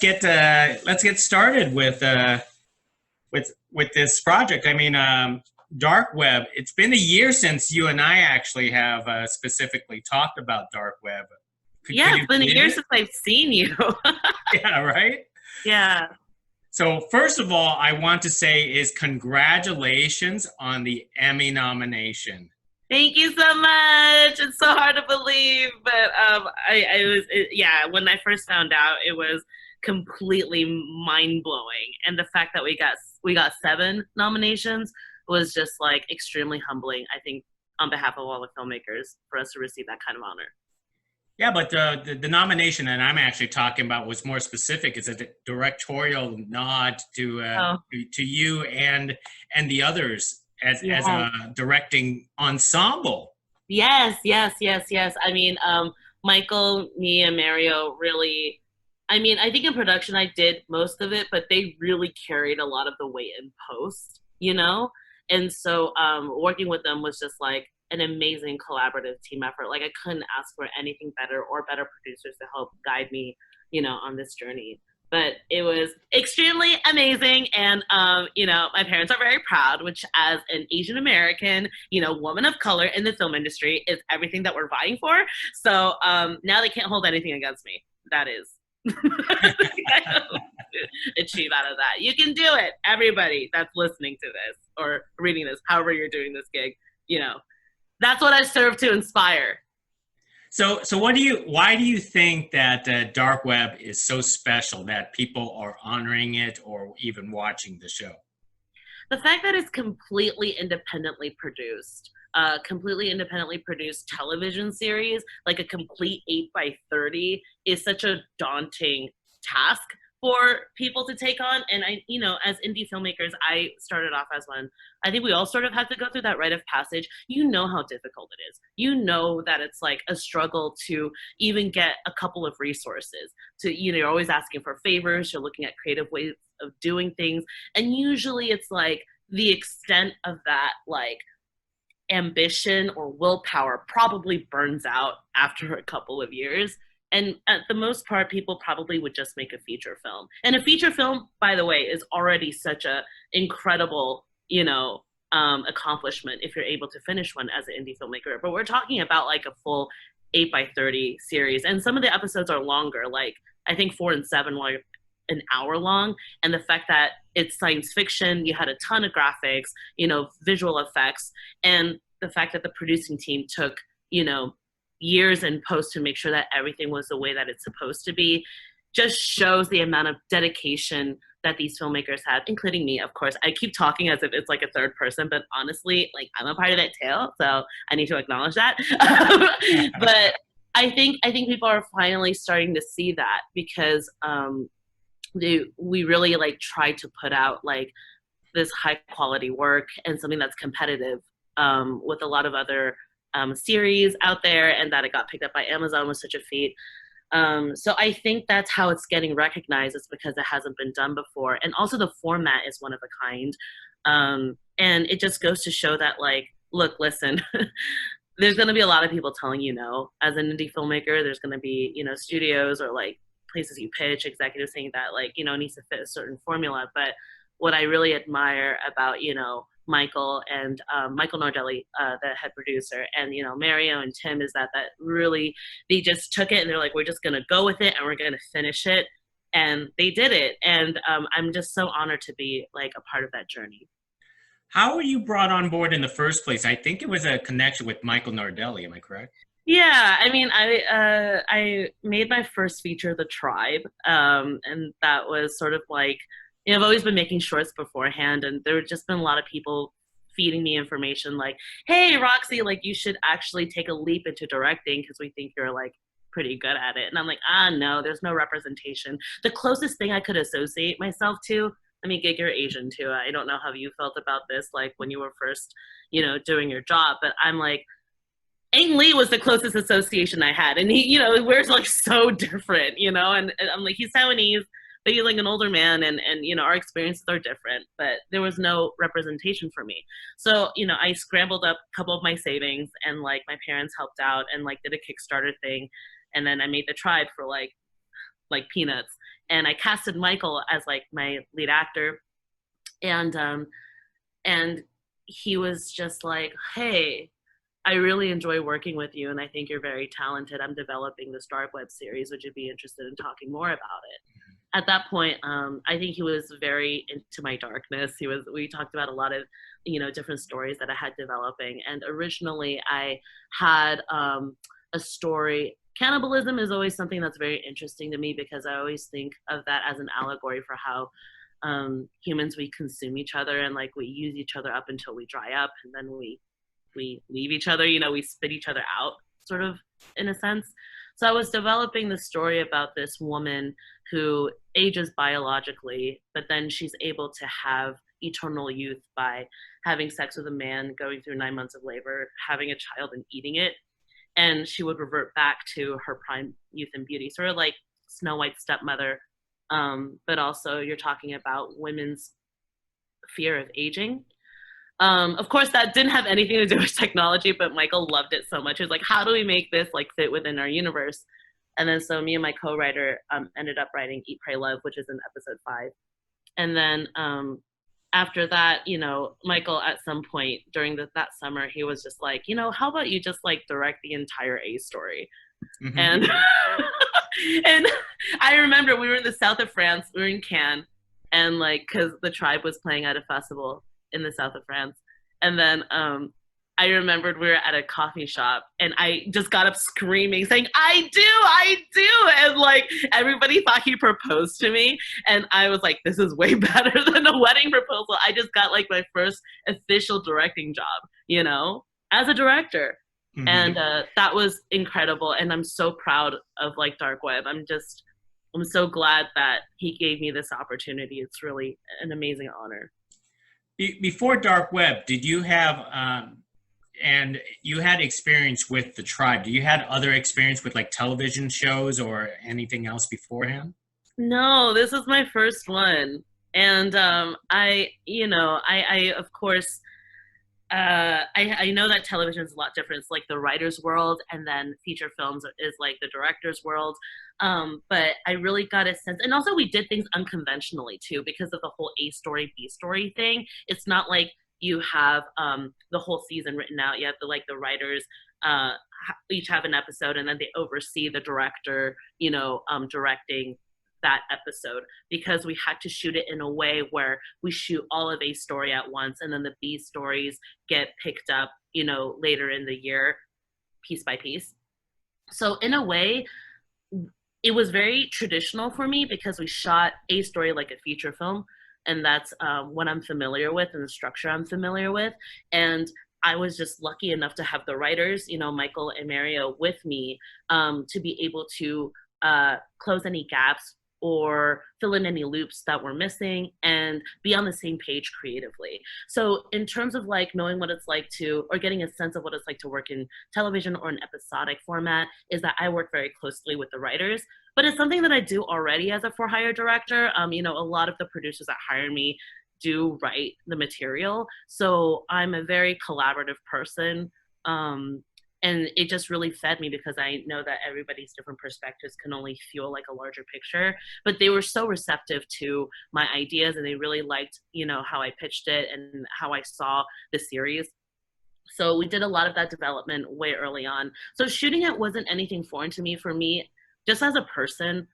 let's get started with this project. I mean, dark web. It's been a year since you and I actually have specifically talked about dark web. Yeah, Could it's you been a believe year it? since I've seen you. Yeah, right. Yeah. So first of all, I want to say is congratulations on the Emmy nomination. Thank you so much. It's so hard to believe, but yeah, when I first found out, it was completely mind blowing, and the fact that we got 7 nominations was just like extremely humbling. I think on behalf of all the filmmakers for us to receive that kind of honor. Yeah, but the nomination that I'm actually talking about was more specific. It's a directorial nod Oh, to you and the others as yeah. a directing ensemble. Yes, yes, yes, yes. I mean, Michael, me, and Mario really. I mean, I think in production I did most of it, but they really carried a lot of the weight in post, you know? And so working with them was just like an amazing collaborative team effort. Like, I couldn't ask for anything better or better producers to help guide me, on this journey. But it was extremely amazing. And, my parents are very proud, which, as an Asian American, woman of color in the film industry, is everything that we're vying for. So now they can't hold anything against me. That is. Achieve out of that. You can do it. Everybody that's listening to this or reading this, however you're doing this gig, that's what I serve to inspire. So why do you think that dark web is so special that people are honoring it or even watching the show? The fact that it's completely independently produced television series, like a complete 8 by 30, is such a daunting task for people to take on. And as indie filmmakers, I started off as one. I think we all sort of have to go through that rite of passage. You know how difficult it is. You know that it's like a struggle to even get a couple of resources. You're always asking for favors. You're looking at creative ways of doing things. And usually it's like the extent of that, like, ambition or willpower probably burns out after a couple of years. And at the most part, people probably would just make a feature film. And a feature film, by the way, is already such a incredible, accomplishment if you're able to finish one as an indie filmmaker. But we're talking about like a full 8 by 30 series. And some of the episodes are longer, like I think 4 and 7 were an hour long. And the fact that it's science fiction, you had a ton of graphics, visual effects, and the fact that the producing team took, years in post to make sure that everything was the way that it's supposed to be, just shows the amount of dedication that these filmmakers have, including me, of course. I keep talking as if it's like a third person, but honestly, like, I'm a part of that tale, so I need to acknowledge that. But I think people are finally starting to see that because we really like try to put out like this high quality work and something that's competitive with a lot of other series out there, and that it got picked up by Amazon was such a feat. So I think that's how it's getting recognized, is because it hasn't been done before. And also the format is one of a kind. And it just goes to show that, like, look, listen, there's going to be a lot of people telling you no as an indie filmmaker. There's going to be, studios or like places you pitch, executives saying that, like, it needs to fit a certain formula. But what I really admire about, Michael and Michael Nardelli, the head producer, and Mario and Tim, is that really, they just took it and they're like, we're just gonna go with it and we're gonna finish it, and they did it. And I'm just so honored to be like a part of that journey. How were you brought on board in the first place? I think it was a connection with Michael Nardelli. Am I correct? Yeah, I mean, I made my first feature, The Tribe, and that was sort of like, I've always been making shorts beforehand, and there have just been a lot of people feeding me information like, hey, Roxy, like, you should actually take a leap into directing because we think you're like pretty good at it. And I'm like, no, there's no representation. The closest thing I could associate myself to, I mean, Gig, you're Asian too. I don't know how you felt about this, like when you were first, doing your job, but I'm like, Ang Lee was the closest association I had. And he, we're like so different, and I'm like, he's Taiwanese, but he's like an older man, and our experiences are different, but there was no representation for me. So, I scrambled up a couple of my savings, and like my parents helped out and like did a Kickstarter thing. And then I made The Tribe for like peanuts. and I casted Michael as like my lead actor, and and he was just like, hey, I really enjoy working with you and I think you're very talented. I'm developing this DarkWeb series. Would you be interested in talking more about it? At that point, I think he was very into my darkness. We talked about a lot of, different stories that I had developing. And originally I had a story. Cannibalism is always something that's very interesting to me because I always think of that as an allegory for how humans, we consume each other and like we use each other up until we dry up, and then we leave each other, we spit each other out, sort of, in a sense. So I was developing the story about this woman who ages biologically, but then she's able to have eternal youth by having sex with a man, going through 9 months of labor, having a child and eating it. And she would revert back to her prime youth and beauty, sort of like Snow White's stepmother. But also you're talking about women's fear of aging. Of course, that didn't have anything to do with technology, but Michael loved it so much. He was like, how do we make this like fit within our universe? And then so me and my co-writer ended up writing Eat, Pray, Love, which is in episode 5. And then after that, Michael at some point during that summer, he was just like, how about you just like direct the entire A story? Mm-hmm. And and I remember we were in the south of France, we were in Cannes, and like, cause the tribe was playing at a festival in the south of France. And then I remembered we were at a coffee shop and I just got up screaming saying, I do. And like everybody thought he proposed to me. And I was like, this is way better than a wedding proposal. I just got like my first official directing job, as a director. Mm-hmm. And that was incredible. And I'm so proud of like DarkWeb. I'm so glad that he gave me this opportunity. It's really an amazing honor. Before DarkWeb, did you have, and you had experience with the tribe, do you had other experience with like television shows or anything else beforehand? No, this is my first one. And I of course, I know that television is a lot different. It's like the writer's world, and then feature films is like the director's world. But I really got a sense, and also we did things unconventionally too, because of the whole A story, B story thing. It's not like you have the whole season written out. You have the writers each have an episode, and then they oversee the director, directing that episode, because we had to shoot it in a way where we shoot all of A story at once, and then the B stories get picked up, later in the year, piece by piece. So in a way, it was very traditional for me because we shot A story like a feature film, and that's what I'm familiar with and the structure I'm familiar with. And I was just lucky enough to have the writers, Michael and Mario, with me to be able to close any gaps or fill in any loops that were missing and be on the same page creatively. So in terms of like knowing what it's like to, or getting a sense of what it's like to work in television or an episodic format, is that I work very closely with the writers, but it's something that I do already as a for-hire director. A lot of the producers that hire me do write the material. So I'm a very collaborative person. And it just really fed me because I know that everybody's different perspectives can only fuel like a larger picture. But they were so receptive to my ideas, and they really liked, how I pitched it and how I saw the series. So we did a lot of that development way early on. So shooting it wasn't anything foreign to me. For me, just as a person,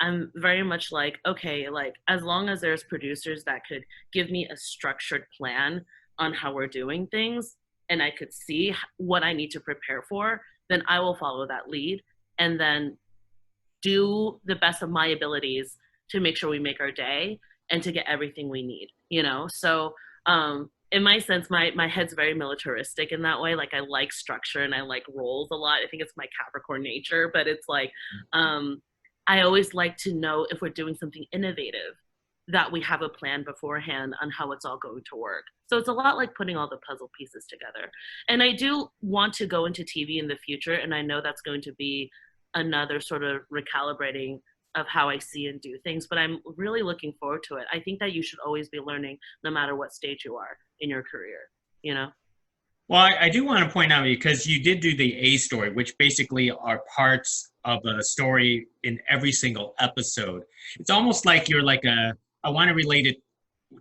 I'm very much like, okay, like as long as there's producers that could give me a structured plan on how we're doing things, and I could see what I need to prepare for, then I will follow that lead and then do the best of my abilities to make sure we make our day and to get everything we need, So in my sense, my head's very militaristic in that way. Like I like structure and I like roles a lot. I think it's my Capricorn nature, but it's like, I always like to know if we're doing something innovative, that we have a plan beforehand on how it's all going to work. So it's a lot like putting all the puzzle pieces together. And I do want to go into TV in the future, and I know that's going to be another sort of recalibrating of how I see and do things, but I'm really looking forward to it. I think that you should always be learning no matter what stage you are in your career, Well, I do want to point out because you did do the A story, which basically are parts of a story in every single episode. It's almost like you're like I want to relate it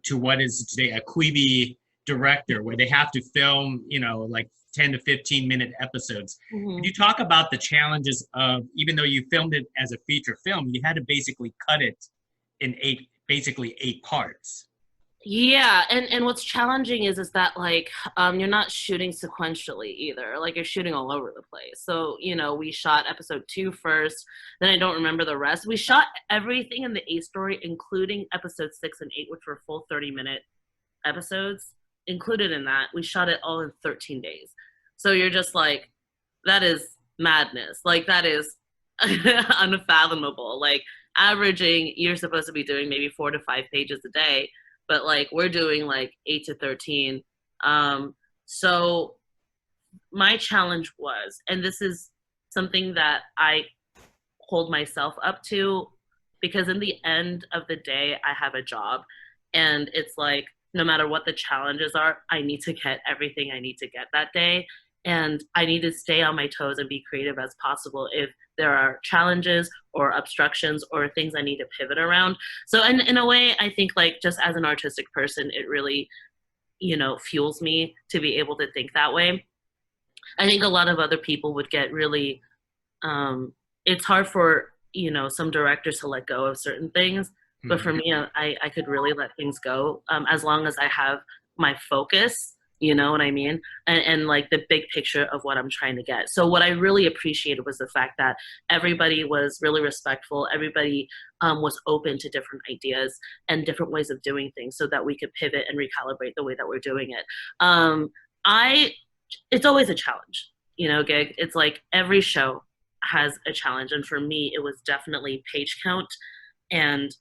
to what is today a Quibi director, where they have to film, like 10 to 15-minute episodes. Could Mhm. you talk about the challenges of, even though you filmed it as a feature film, you had to basically cut it in basically eight parts? Yeah, and what's challenging is that like you're not shooting sequentially either. Like you're shooting all over the place. So, we shot episode 2 first, then I don't remember the rest. We shot everything in the A story, including episode 6 and 8, which were full 30-minute episodes. Included in that, we shot it all in 13 days. So you're just like, that is madness. Like that is unfathomable. Like averaging, you're supposed to be doing maybe 4 to 5 pages a day, but like we're doing like 8 to 13. So my challenge was, and this is something that I hold myself up to, because in the end of the day, I have a job, and it's like no matter what the challenges are, I need to get everything I need to get that day, and I need to stay on my toes and be creative as possible if there are challenges or obstructions or things I need to pivot around. So in a way, I think like just as an artistic person, it really, fuels me to be able to think that way. I think a lot of other people would get really, it's hard for, some directors to let go of certain things. But for Mhm. me, I could really let things go, as long as I have my focus, you know what I mean? And like the big picture of what I'm trying to get. So what I really appreciated was the fact that everybody was really respectful. Everybody was open to different ideas and different ways of doing things so that we could pivot and recalibrate the way that we're doing it. I It's always a challenge, Gig. It's like every show has a challenge, and for me, it was definitely page count. And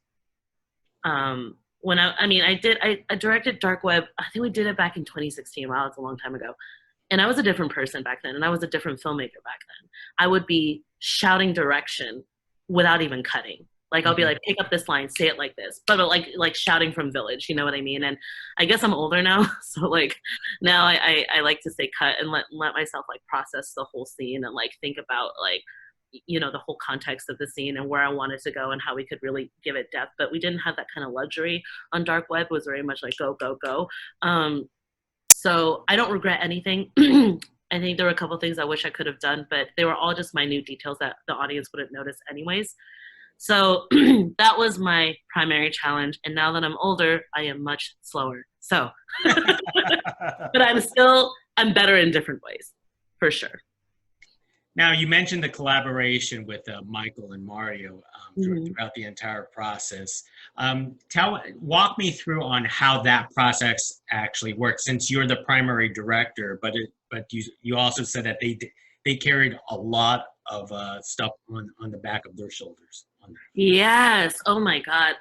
when I directed DarkWeb. I think we did it back in 2016. Wow, it's a long time ago. And I was a different person back then, and I was a different filmmaker back then. I would be shouting direction without even cutting. Like I'll be Mhm. like, pick up this line, say it like this, but like shouting from Village, you know what I mean? And I guess I'm older now, so like now I like to say cut and let myself like process the whole scene and like think about like the whole context of the scene and where I wanted to go and how we could really give it depth. But we didn't have that kind of luxury on Dark Web. It was very much like go go go. So I don't regret anything. I think there were a couple things I wish I could have done, but they were all just minute details that the audience wouldn't notice anyways. So that was my primary challenge. And now that I'm older, I am much slower. So, but I'm better in different ways, for sure. Now, you mentioned the collaboration with Michael and Mario Mhm. throughout the entire process. Walk me through on how that process actually works, since you're the primary director, but you also said that they carried a lot of stuff on the back of their shoulders. On that. Yes. Oh my God.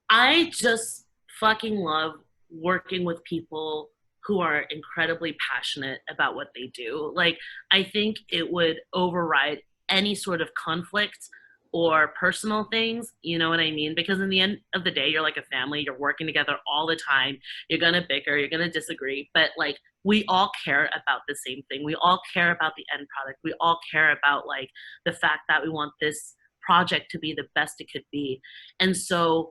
I just fucking love working with people who are incredibly passionate about what they do. Like, I think it would override any sort of conflict or personal things, you know what I mean? Because in the end of the day, you're like a family, you're working together all the time. You're gonna bicker, you're gonna disagree, but like we all care about the same thing. We all care about the end product. We all care about like the fact that we want this project to be the best it could be. And so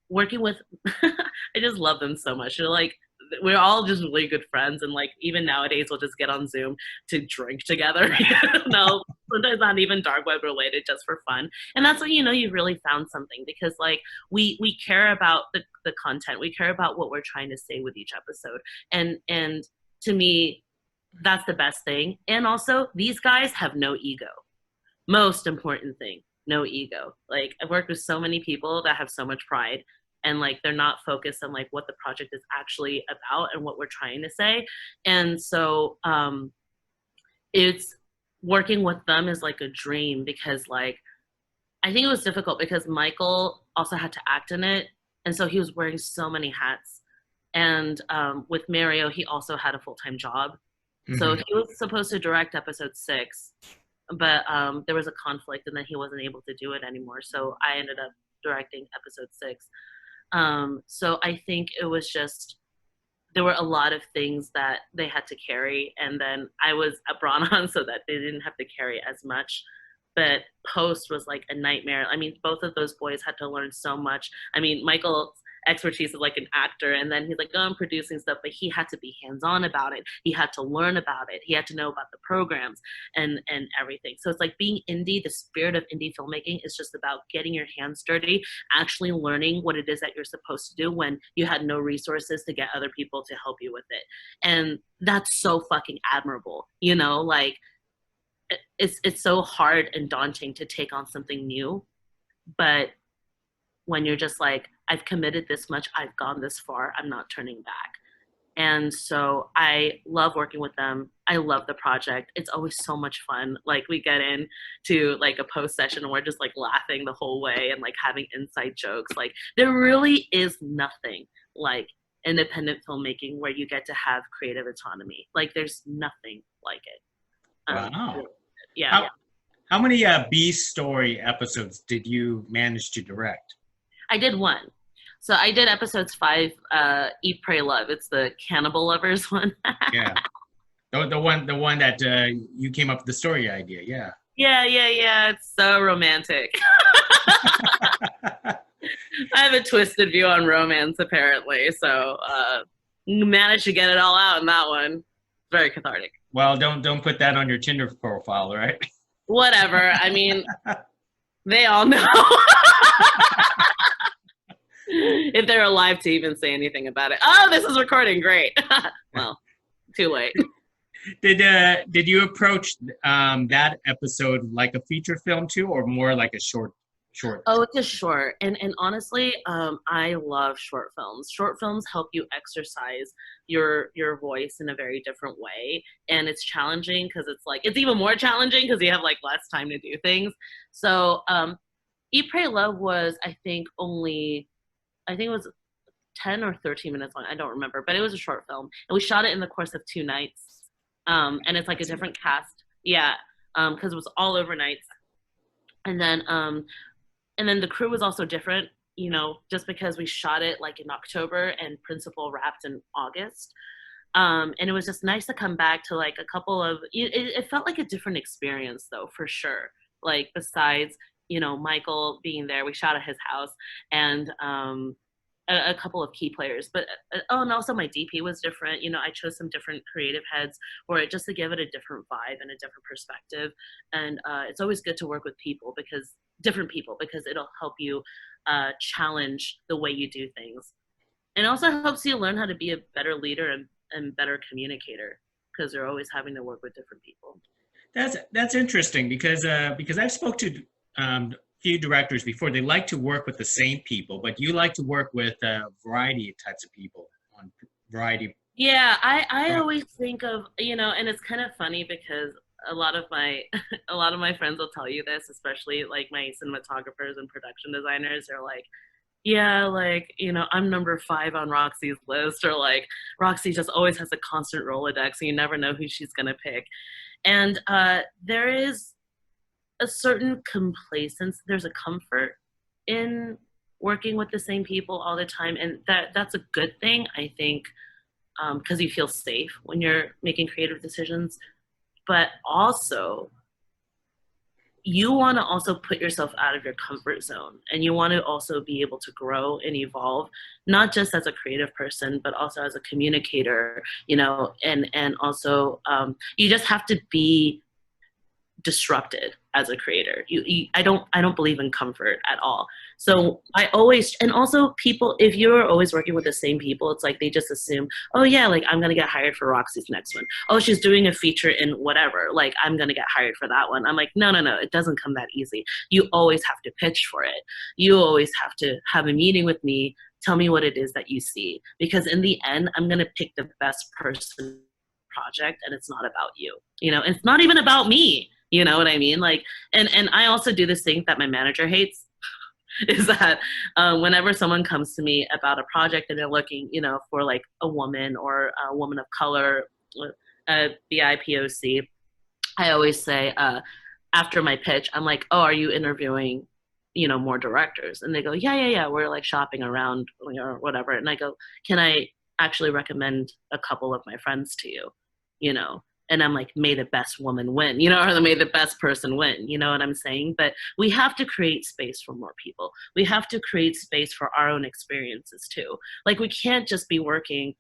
working with I just love them so much. They're like we're all just really good friends, and like even nowadays we'll just get on Zoom to drink together. No, sometimes not even dark web related, just for fun. And that's when you've really found something, because like we care about the content, we care about what we're trying to say with each episode. And to me, that's the best thing. And also, these guys have no ego. Most important thing, no ego. Like I've worked with so many people that have so much pride, and like they're not focused on like what the project is actually about and what we're trying to say. And so it's working with them is like a dream, because like I think it was difficult because Michael also had to act in it, and so he was wearing so many hats. And with Mario, he also had a full-time job, so Mhm. he was supposed to direct episode 6, but there was a conflict, and then he wasn't able to do it anymore. So I ended up directing episode 6. So I think it was just there were a lot of things that they had to carry, and then I was brought on so that they didn't have to carry as much. But post was like a nightmare. I mean, both of those boys had to learn so much. I mean, Michael's expertise is like an actor, and then he's like, oh, I'm producing stuff, but he had to be hands-on about it. He had to learn about it. He had to know about the programs and everything. So it's like being indie, the spirit of indie filmmaking is just about getting your hands dirty, actually learning what it is that you're supposed to do when you had no resources to get other people to help you with it. And that's so fucking admirable, you know, like it's so hard and daunting to take on something new, but when you're just like, I've committed this much, I've gone this far, I'm not turning back. And so I love working with them. I love the project. It's always so much fun. Like we get into like a post session and we're just like laughing the whole way and like having inside jokes. Like there really is nothing like independent filmmaking where you get to have creative autonomy. Like there's nothing like it. Wow. Yeah. How many B story episodes did you manage to direct? I did one. So I did episodes 5, Eat, Pray, Love. It's the cannibal lovers one. Yeah. The one that you came up with the story idea. Yeah. Yeah. It's so romantic. I have a twisted view on romance, apparently. So managed to get it all out in that one. Very cathartic. Well, don't put that on your Tinder profile, right? Whatever. I mean, they all know. If they're alive to even say anything about it. Oh, this is recording. Great. Well, too late. Did you approach that episode like a feature film too, or more like a short? Oh, it's a short. And honestly, I love short films. Short films help you exercise your voice in a very different way. And it's challenging because it's even more challenging because you have like less time to do things. So Eat, Pray, Love was, I think it was 10 or 13 minutes long. I don't remember, but it was a short film. And we shot it in the course of 2 nights. And it's like a different cast. Yeah. Because it was all overnights. And then the crew was also different, you know, just because we shot it like in October and principal wrapped in August. And it was just nice to come back to like a couple of, it felt like a different experience though, for sure. Like besides, you know, Michael being there, we shot at his house, and a couple of key players. But and also my DP was different. You know, I chose some different creative heads for it just to give it a different vibe and a different perspective. And it's always good to work with different people because it'll help you challenge the way you do things. And also helps you learn how to be a better leader and better communicator because you're always having to work with different people. That's interesting because I've spoke to few directors before. They like to work with the same people, but you like to work with a variety of types of people on variety. Yeah, I always think of, you know, and it's kind of funny because a lot of my friends will tell you this, especially like my cinematographers and production designers are like, yeah, like, you know, I'm number 5 on Roxy's list, or like Roxy just always has a constant Rolodex and you never know who she's gonna pick. And there is a certain complacence, there's a comfort in working with the same people all the time, and that's a good thing, I think, because you feel safe when you're making creative decisions. But also, you want to also put yourself out of your comfort zone, and you want to also be able to grow and evolve, not just as a creative person, but also as a communicator, you know, and also you just have to be disrupted as a creator. I don't believe in comfort at all. So I always, and also people, if you're always working with the same people, it's like they just assume, oh yeah, like I'm gonna get hired for Roxy's next one. Oh, she's doing a feature in whatever, like I'm gonna get hired for that one. I'm like, no, it doesn't come that easy. You always have to pitch for it. You always have to have a meeting with me, tell me what it is that you see, because in the end, I'm gonna pick the best person project, and it's not about you. You know, it's not even about me. You know what I mean? Like, and I also do this thing that my manager hates, is that whenever someone comes to me about a project and they're looking, you know, for like a woman or a woman of color, BIPOC, I always say after my pitch, I'm like, oh, are you interviewing, you know, more directors? And they go, yeah, we're like shopping around or whatever. And I go, actually recommend a couple of my friends to you, you know, and I'm like, may the best woman win, you know, or may the best person win, you know what I'm saying? But we have to create space for more people. We have to create space for our own experiences too. Like, we can't just be working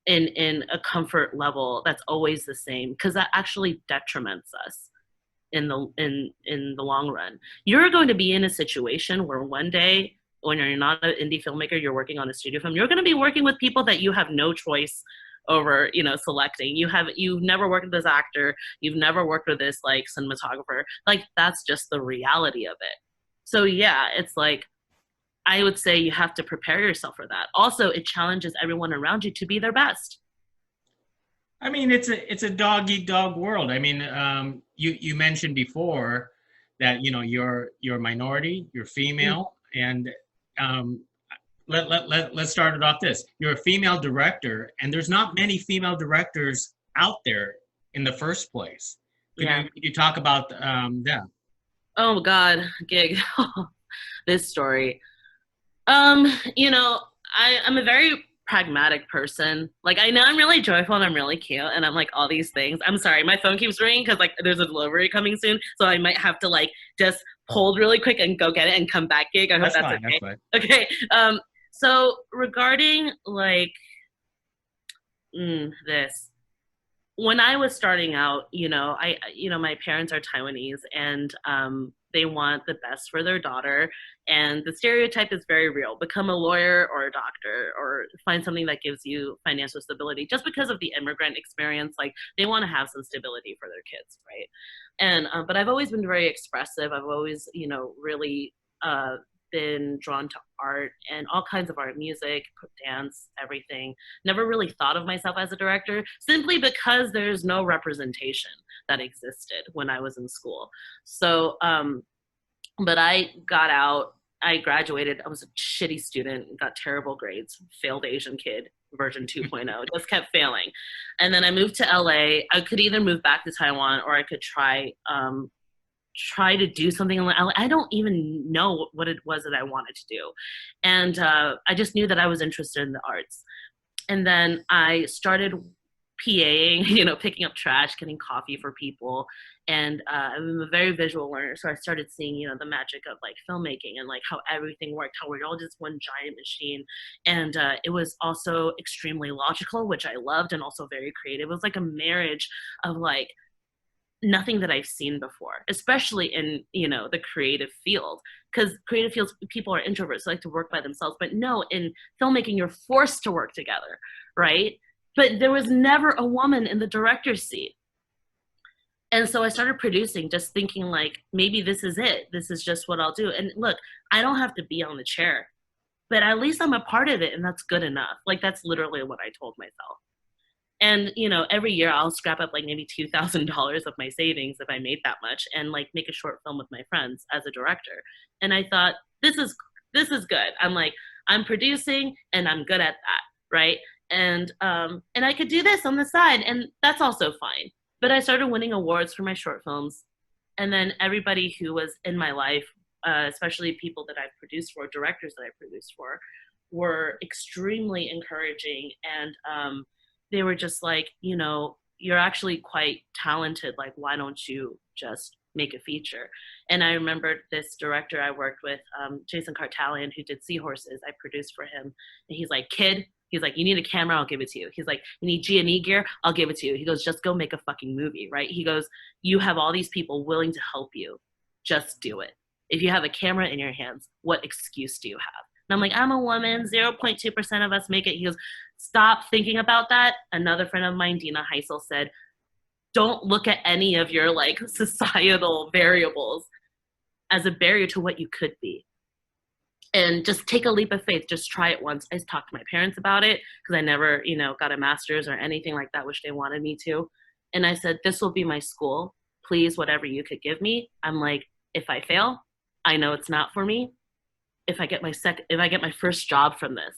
in a comfort level that's always the same, because that actually detriments us in the long run. You're going to be in a situation where one day, when you're not an indie filmmaker, you're working on a studio film, you're going to be working with people that you have no choice over, you know, selecting. You've never worked with this actor, you've never worked with this like cinematographer. Like, that's just the reality of it. So yeah, it's like, I would say you have to prepare yourself for that. Also, it challenges everyone around you to be their best. I mean, it's a dog eat dog world. I mean, you mentioned before that you're a minority, you're female, and um, let's start it off this. You're a female director, and there's not many female directors out there in the first place. Yeah. Could you talk about them? Oh God, gig. This story. You know, I'm a very pragmatic person. Like, I know I'm really joyful and I'm really cute and I'm like all these things. I'm sorry, my phone keeps ringing because like there's a delivery coming soon, so I might have to like just hold really quick and go get it and come back, gig. I hope that's fine, okay. that's fine. Okay. So regarding like this, when I was starting out, my parents are Taiwanese, and they want the best for their daughter. And the stereotype is very real: become a lawyer or a doctor, or find something that gives you financial stability. Just because of the immigrant experience, like, they want to have some stability for their kids, right? And but I've always been very expressive. I've always, really been drawn to art and all kinds of art, music, dance, everything. Never really thought of myself as a director, simply because there's no representation that existed when I was in school. So, but I got out, I graduated, I was a shitty student, got terrible grades, failed Asian kid, version 2.0, just kept failing. And then I moved to LA. I could either move back to Taiwan, or I could try to do something. I don't even know what it was that I wanted to do. And I just knew that I was interested in the arts. And then I started PAing, picking up trash, getting coffee for people. And I'm a very visual learner. So I started seeing, the magic of like filmmaking and like how everything worked, how we're all just one giant machine. And it was also extremely logical, which I loved, and also very creative. It was like a marriage of like nothing that I've seen before, especially in, the creative field, because creative fields, people are introverts, like to work by themselves. But no, in filmmaking, you're forced to work together, right? But there was never a woman in the director's seat. And so I started producing, just thinking like, maybe this is it. This is just what I'll do. And look, I don't have to be on the chair, but at least I'm a part of it, and that's good enough. Like, that's literally what I told myself. And, every year I'll scrap up like maybe $2,000 of my savings, if I made that much, and like make a short film with my friends as a director. And I thought, this is good. I'm like, I'm producing and I'm good at that, right? And I could do this on the side, and that's also fine. But I started winning awards for my short films, and then everybody who was in my life, especially people that I've produced for, directors that I produced for, were extremely encouraging. And they were just like, you're actually quite talented. Like, why don't you just make a feature? And I remembered this director I worked with, Jason Cartalian, who did Seahorses. I produced for him. And he's like, kid, he's like, you need a camera, I'll give it to you. He's like, you need G&E gear, I'll give it to you. He goes, just go make a fucking movie, right? He goes, you have all these people willing to help you. Just do it. If you have a camera in your hands, what excuse do you have? And I'm like, I'm a woman, 0.2% of us make it. He goes, stop thinking about that. Another friend of mine, Dina Heisel, said, don't look at any of your like societal variables as a barrier to what you could be. And just take a leap of faith. Just try it once. I talked to my parents about it, because I never, got a master's or anything like that, which they wanted me to. And I said, this will be my school. Please, whatever you could give me. I'm like, if I fail, I know it's not for me. If I get my first job from this,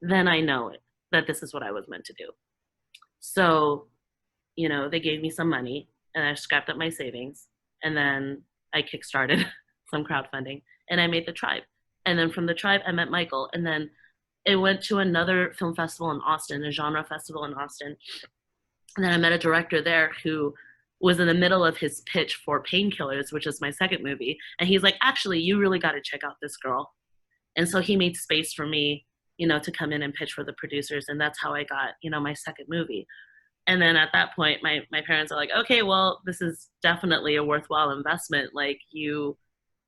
then I know it, that this is what I was meant to do. So, they gave me some money, and I scrapped up my savings, and then I kickstarted some crowdfunding, and I made the tribe. And then from the tribe, I met Michael. And then it went to another film festival in Austin, a genre festival in Austin. And then I met a director there who was in the middle of his pitch for Painkillers, which is my second movie. And he's like, actually, you really got to check out this girl. And so he made space for me, to come in and pitch for the producers. And that's how I got, my second movie. And then at that point, my parents are like, okay, well, this is definitely a worthwhile investment. Like, you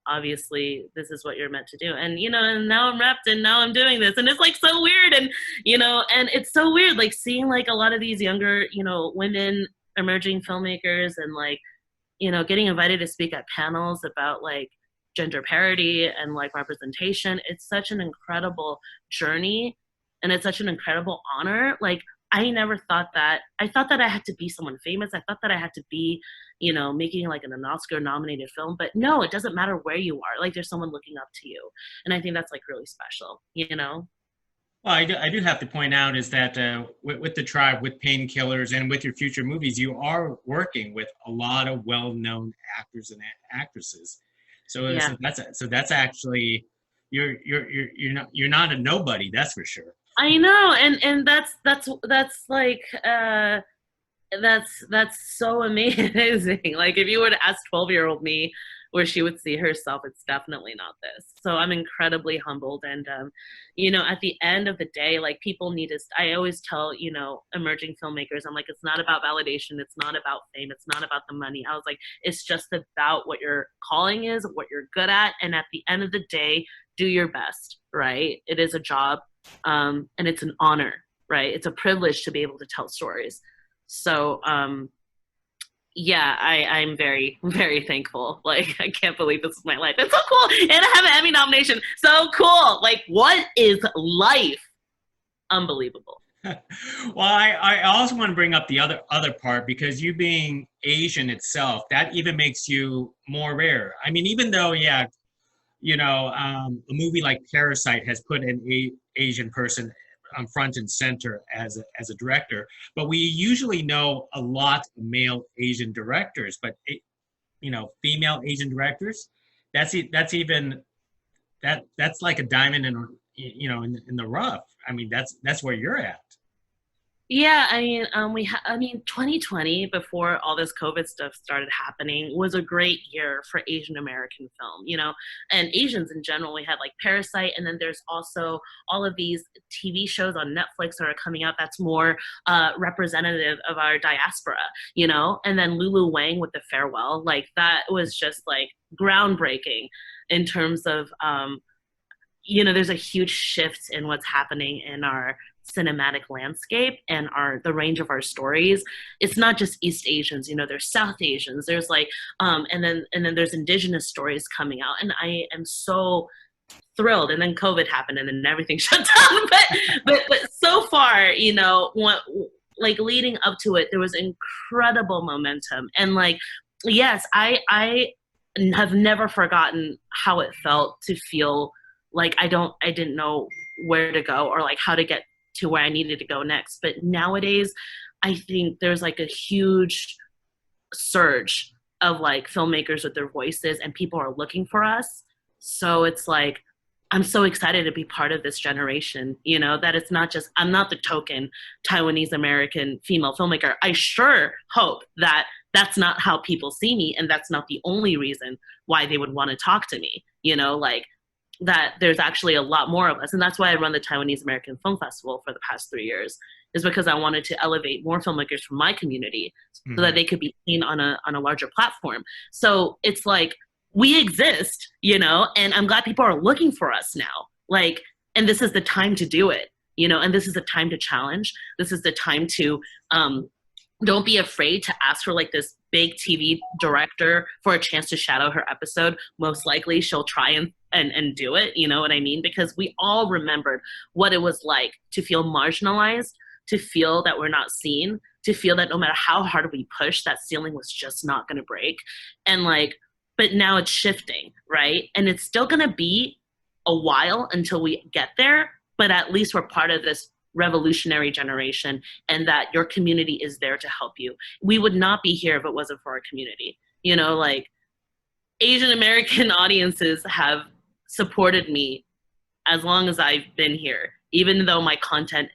obviously, this is what you're meant to do. And, and now I'm repped and now I'm doing this. And it's like so weird. And, and it's so weird, like seeing like a lot of these younger, women, emerging filmmakers, and like, getting invited to speak at panels about like gender parity and like representation. It's such an incredible journey, and it's such an incredible honor. Like, I never thought that. I thought that I had to be someone famous. I thought that I had to be, making like an Oscar nominated film. But no, it doesn't matter where you are. Like, there's someone looking up to you. And I think that's like really special, Well, I do have to point out is that with the Tribe, with Painkillers, and with your future movies, you are working with a lot of well-known actors and actresses. So, Yeah. so that's actually you're not a nobody, that's for sure. I know, and that's like that's so amazing. Like, if you were to ask 12-year-old me where she would see herself, it's definitely not this. So I'm incredibly humbled. And at the end of the day, like, people need to, I always tell emerging filmmakers, I'm like, it's not about validation, it's not about fame, it's not about the money. I was like, it's just about what your calling is, what you're good at, and at the end of the day, do your best, right? It is a job, and it's an honor, right? It's a privilege to be able to tell stories. So yeah, I'm very, very thankful. Like, I can't believe this is my life. It's so cool. And I have an Emmy nomination. So cool. Like, what is life? Unbelievable. Well, I also want to bring up the other part, because you being Asian itself, that even makes you more rare. I mean, even though, yeah, a movie like Parasite has put an Asian person front and center as a director, but we usually know a lot of male Asian directors, but female Asian directors, that's like a diamond in the rough. I mean, that's where you're at. Yeah, I mean, 2020, before all this COVID stuff started happening, was a great year for Asian American film, and Asians in general. We had like Parasite, and then there's also all of these TV shows on Netflix that are coming out that's more representative of our diaspora, and then Lulu Wang with The Farewell, like, that was just like groundbreaking in terms of, there's a huge shift in what's happening in our cinematic landscape and the range of our stories. It's not just East Asians, there's South Asians, there's like and then there's indigenous stories coming out, and I am so thrilled. And then COVID happened, and then everything shut down. but so far, like, leading up to it, there was incredible momentum. And like, yes, I have never forgotten how it felt to feel like I didn't know where to go, or like how to get to where I needed to go next. But nowadays, I think there's like a huge surge of like filmmakers with their voices, and people are looking for us. So it's like, I'm so excited to be part of this generation, that it's not just, I'm not the token Taiwanese American female filmmaker. I sure hope that that's not how people see me, and that's not the only reason why they would want to talk to me, like, that there's actually a lot more of us. And that's why I run the Taiwanese American Film Festival for the past 3 years, is because I wanted to elevate more filmmakers from my community so that they could be seen on a larger platform. So it's like, we exist, and I'm glad people are looking for us now. Like, and this is the time to do it, and this is the time to challenge. This is the time to, don't be afraid to ask for like this big TV director for a chance to shadow her episode. Most likely she'll try and do it, you know what I mean? Because we all remembered what it was like to feel marginalized, to feel that we're not seen, to feel that no matter how hard we push, that ceiling was just not going to break. And like, but now it's shifting, right? And it's still going to be a while until we get there, but at least we're part of this revolutionary generation, and that your community is there to help you. We would not be here if it wasn't for our community. Like, Asian American audiences have supported me as long as I've been here, even though my content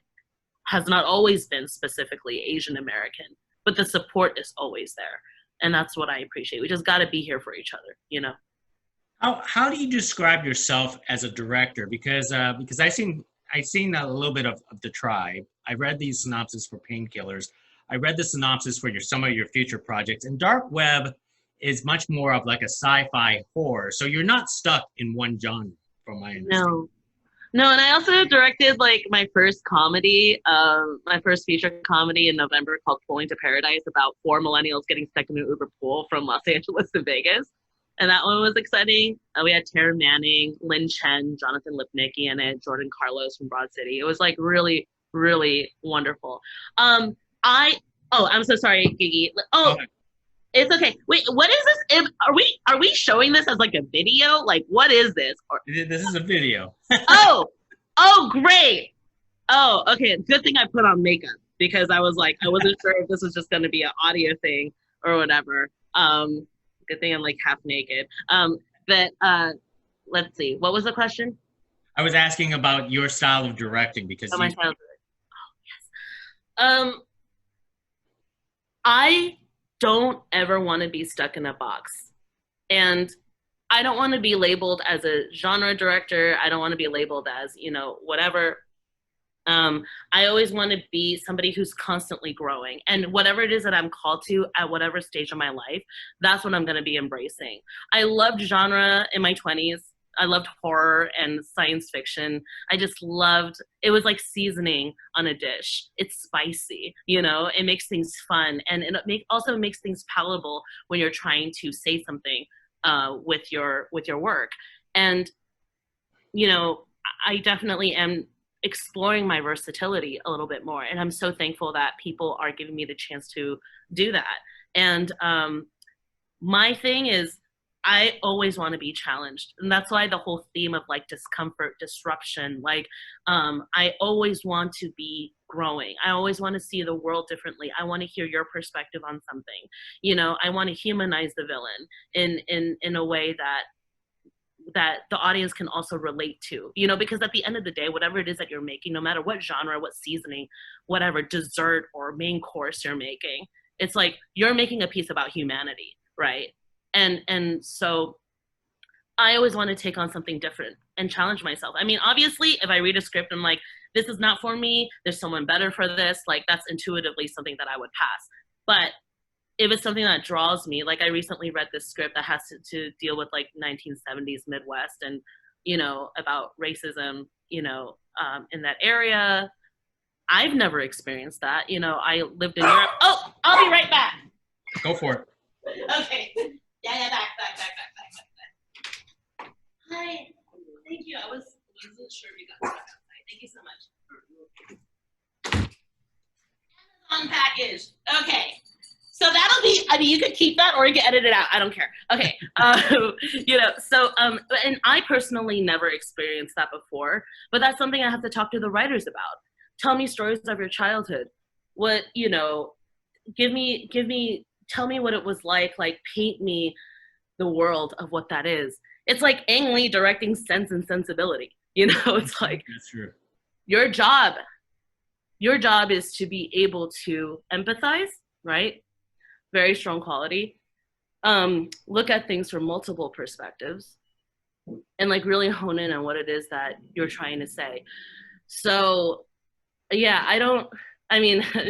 has not always been specifically Asian American, but the support is always there. And that's what I appreciate. We just got to be here for each other, you know? How do you describe yourself as a director? Because I seen a little bit of The Tribe. I read these synopses for Painkillers. I read the synopsis for some of your future projects. And Dark Web is much more of like a sci-fi horror. So you're not stuck in one genre, from my understanding. No, and I also directed like my first comedy, my first feature comedy in November called Pulling to Paradise, about 4 millennials getting stuck in an Uber pool from Los Angeles to Vegas. And that one was exciting. We had Tara Manning, Lin Chen, Jonathan Lipnicki in it, Jordan Carlos from Broad City. It was like really, really wonderful. I'm so sorry, Gigi. Oh, it's okay. Wait, what is this? Are we showing this as like a video? Like, what is this? This is a video. Oh, great. Oh, okay. Good thing I put on makeup because I wasn't sure if this was just going to be an audio thing or whatever. Good thing I'm like half naked. But let's see. What was the question? I was asking about your style of directing because my style of directing. Oh, yes. I don't ever want to be stuck in a box. And I don't want to be labeled as a genre director. I don't want to be labeled as, whatever. I always want to be somebody who's constantly growing. And whatever it is that I'm called to at whatever stage of my life, that's what I'm going to be embracing. I loved genre in my 20s. I loved horror and science fiction. I just loved, it was like seasoning on a dish. It's spicy, it makes things fun. And it also makes things palatable when you're trying to say something with your work. And, I definitely am exploring my versatility a little bit more. And I'm so thankful that people are giving me the chance to do that. And my thing is, I always want to be challenged. And that's why the whole theme of like discomfort, disruption, like I always want to be growing. I always want to see the world differently. I want to hear your perspective on something. I want to humanize the villain in a way that the audience can also relate to, because at the end of the day, whatever it is that you're making, no matter what genre, what seasoning, whatever dessert or main course you're making, it's like you're making a piece about humanity, right? And so I always want to take on something different and challenge myself. I mean, obviously, if I read a script, I'm like, this is not for me. There's someone better for this. Like, that's intuitively something that I would pass. But if it's something that draws me, like I recently read this script that has to deal with like 1970s Midwest and, about racism, in that area. I've never experienced that. I lived in Europe. Oh, I'll be right back. Go for it. Okay. Yeah, back. Hi. Thank you. I wasn't sure if you got stuck outside. Thank you so much. Amazon package. Okay. So that'll be, you could keep that or you can edit it out. I don't care. Okay. And I personally never experienced that before, but that's something I have to talk to the writers about. Tell me stories of your childhood. What, tell me what it was like paint me the world of what that is. It's like Ang Lee directing Sense and Sensibility. It's like, that's true. Your job is to be able to empathize, right? Very strong quality. Look at things from multiple perspectives and really hone in on what it is that you're trying to say. So yeah,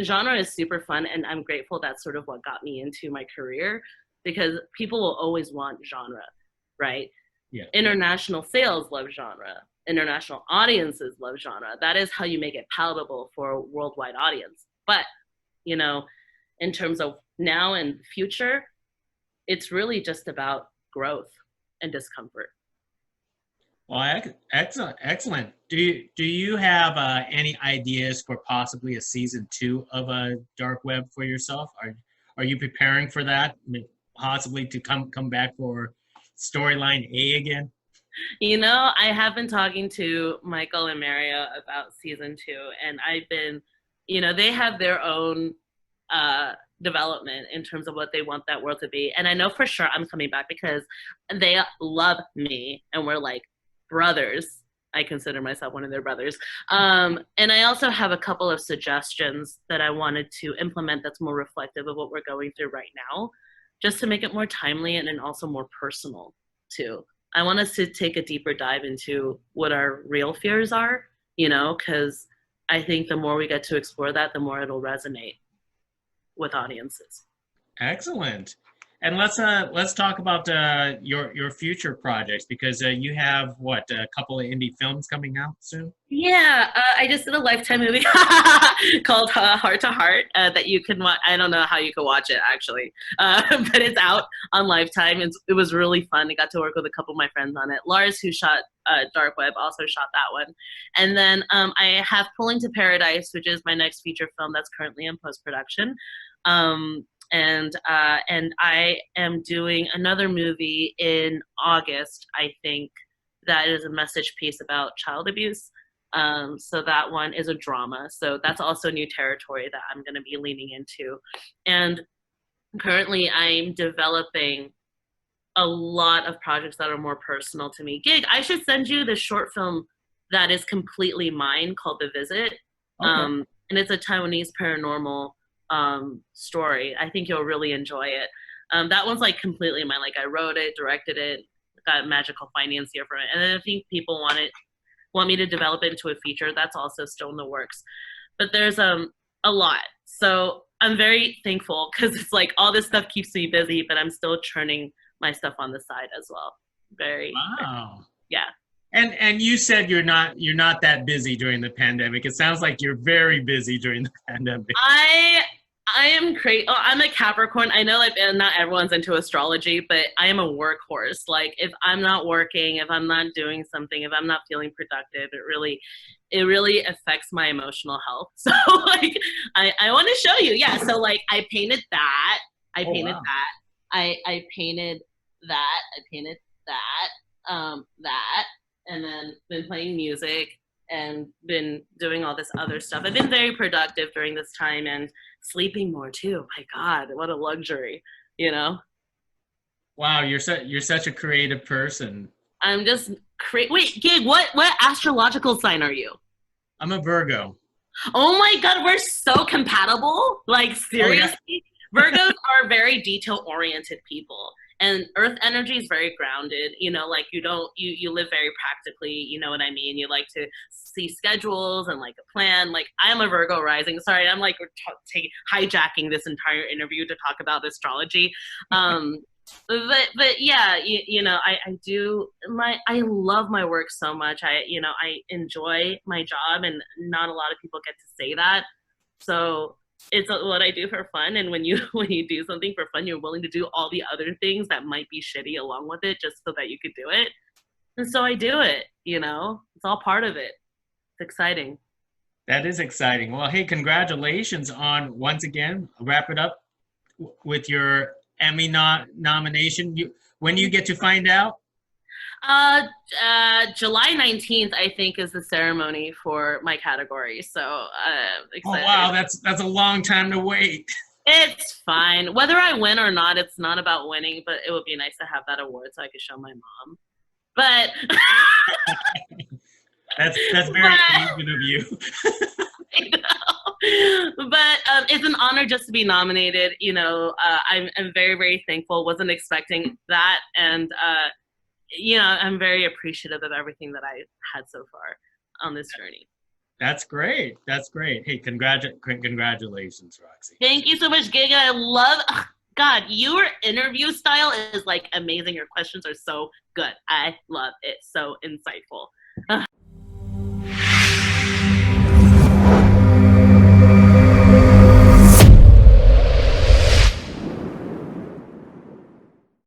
genre is super fun, and I'm grateful that's sort of what got me into my career, because people will always want genre, right? Yeah. International sales love genre. International audiences love genre. That is how you make it palatable for a worldwide audience. But, in terms of now and future, it's really just about growth and discomfort. Well, excellent. Do you have any ideas for possibly a season 2 of Dark Web for yourself? Are you preparing for that? Possibly to come back for storyline A again? I have been talking to Michael and Mario about season 2, and I've been, they have their own development in terms of what they want that world to be. And I know for sure I'm coming back because they love me and we're like brothers. I consider myself one of their brothers. And I also have a couple of suggestions that I wanted to implement that's more reflective of what we're going through right now, just to make it more timely and then also more personal too. I want us to take a deeper dive into what our real fears are, because I think the more we get to explore that, the more it'll resonate with audiences. Excellent. And let's talk about your future projects, because you have what, a couple of indie films coming out soon? Yeah, I just did a Lifetime movie called Heart to Heart that you can watch. I don't know how you can watch it actually, but it's out on Lifetime. It was really fun. I got to work with a couple of my friends on it. Lars, who shot DarkWeb, also shot that one. And then I have Pulling to Paradise, which is my next feature film that's currently in post-production. And I am doing another movie in August, I think, that is a message piece about child abuse. So that one is a drama. So that's also new territory that I'm going to be leaning into. And currently I'm developing a lot of projects that are more personal to me. Gig, I should send you the short film that is completely mine called The Visit. Okay. And it's a Taiwanese paranormal story. I think you'll really enjoy it. That one's like completely mine. Like I wrote it, directed it, got magical financier for it. And then I think people want me to develop it into a feature. That's also still in the works. But there's a lot. So I'm very thankful because it's like all this stuff keeps me busy, but I'm still churning my stuff on the side as well. Wow. Yeah. And you said you're not that busy during the pandemic. It sounds like you're very busy during the pandemic. I am crazy. Oh, I'm a Capricorn. I know like not everyone's into astrology, but I am a workhorse. Like if I'm not working, if I'm not doing something, if I'm not feeling productive, it really affects my emotional health. So like I want to show you. Yeah. So like I painted that. I painted that, and then been playing music and been doing all this other stuff. I've been very productive during this time and sleeping more too. My God, what a luxury, Wow, you're such a creative person. I'm just Wait, Gig, what astrological sign are you? I'm a Virgo. Oh my God, we're so compatible. Like seriously, oh, yeah. Virgos are very detail-oriented people. And earth energy is very grounded, like you live very practically, you know what I mean? You like to see schedules and like a plan. Like I'm a Virgo rising. Sorry, I'm like hijacking this entire interview to talk about astrology. But yeah, I love my work so much. I enjoy my job, and not a lot of people get to say that. So it's what I do for fun, and when you do something for fun, you're willing to do all the other things that might be shitty along with it just so that you could do it. And so I do it, it's all part of it. It's exciting. That is exciting. Well, hey, congratulations on, once again, wrap it up with your Emmy nomination. When you get to find out? July 19th, I think, is the ceremony for my category. So excited. Oh wow, that's a long time to wait. It's fine. Whether I win or not, it's not about winning, but it would be nice to have that award so I could show my mom. But that's very even of you. I know. But it's an honor just to be nominated. I'm very, very thankful. Wasn't expecting that, and I'm very appreciative of everything that I had so far on this journey. That's great. That's great. Hey, congratulations, Roxy. Thank you so much, Giga. I love, God, your interview style is like amazing. Your questions are so good. I love it. So insightful.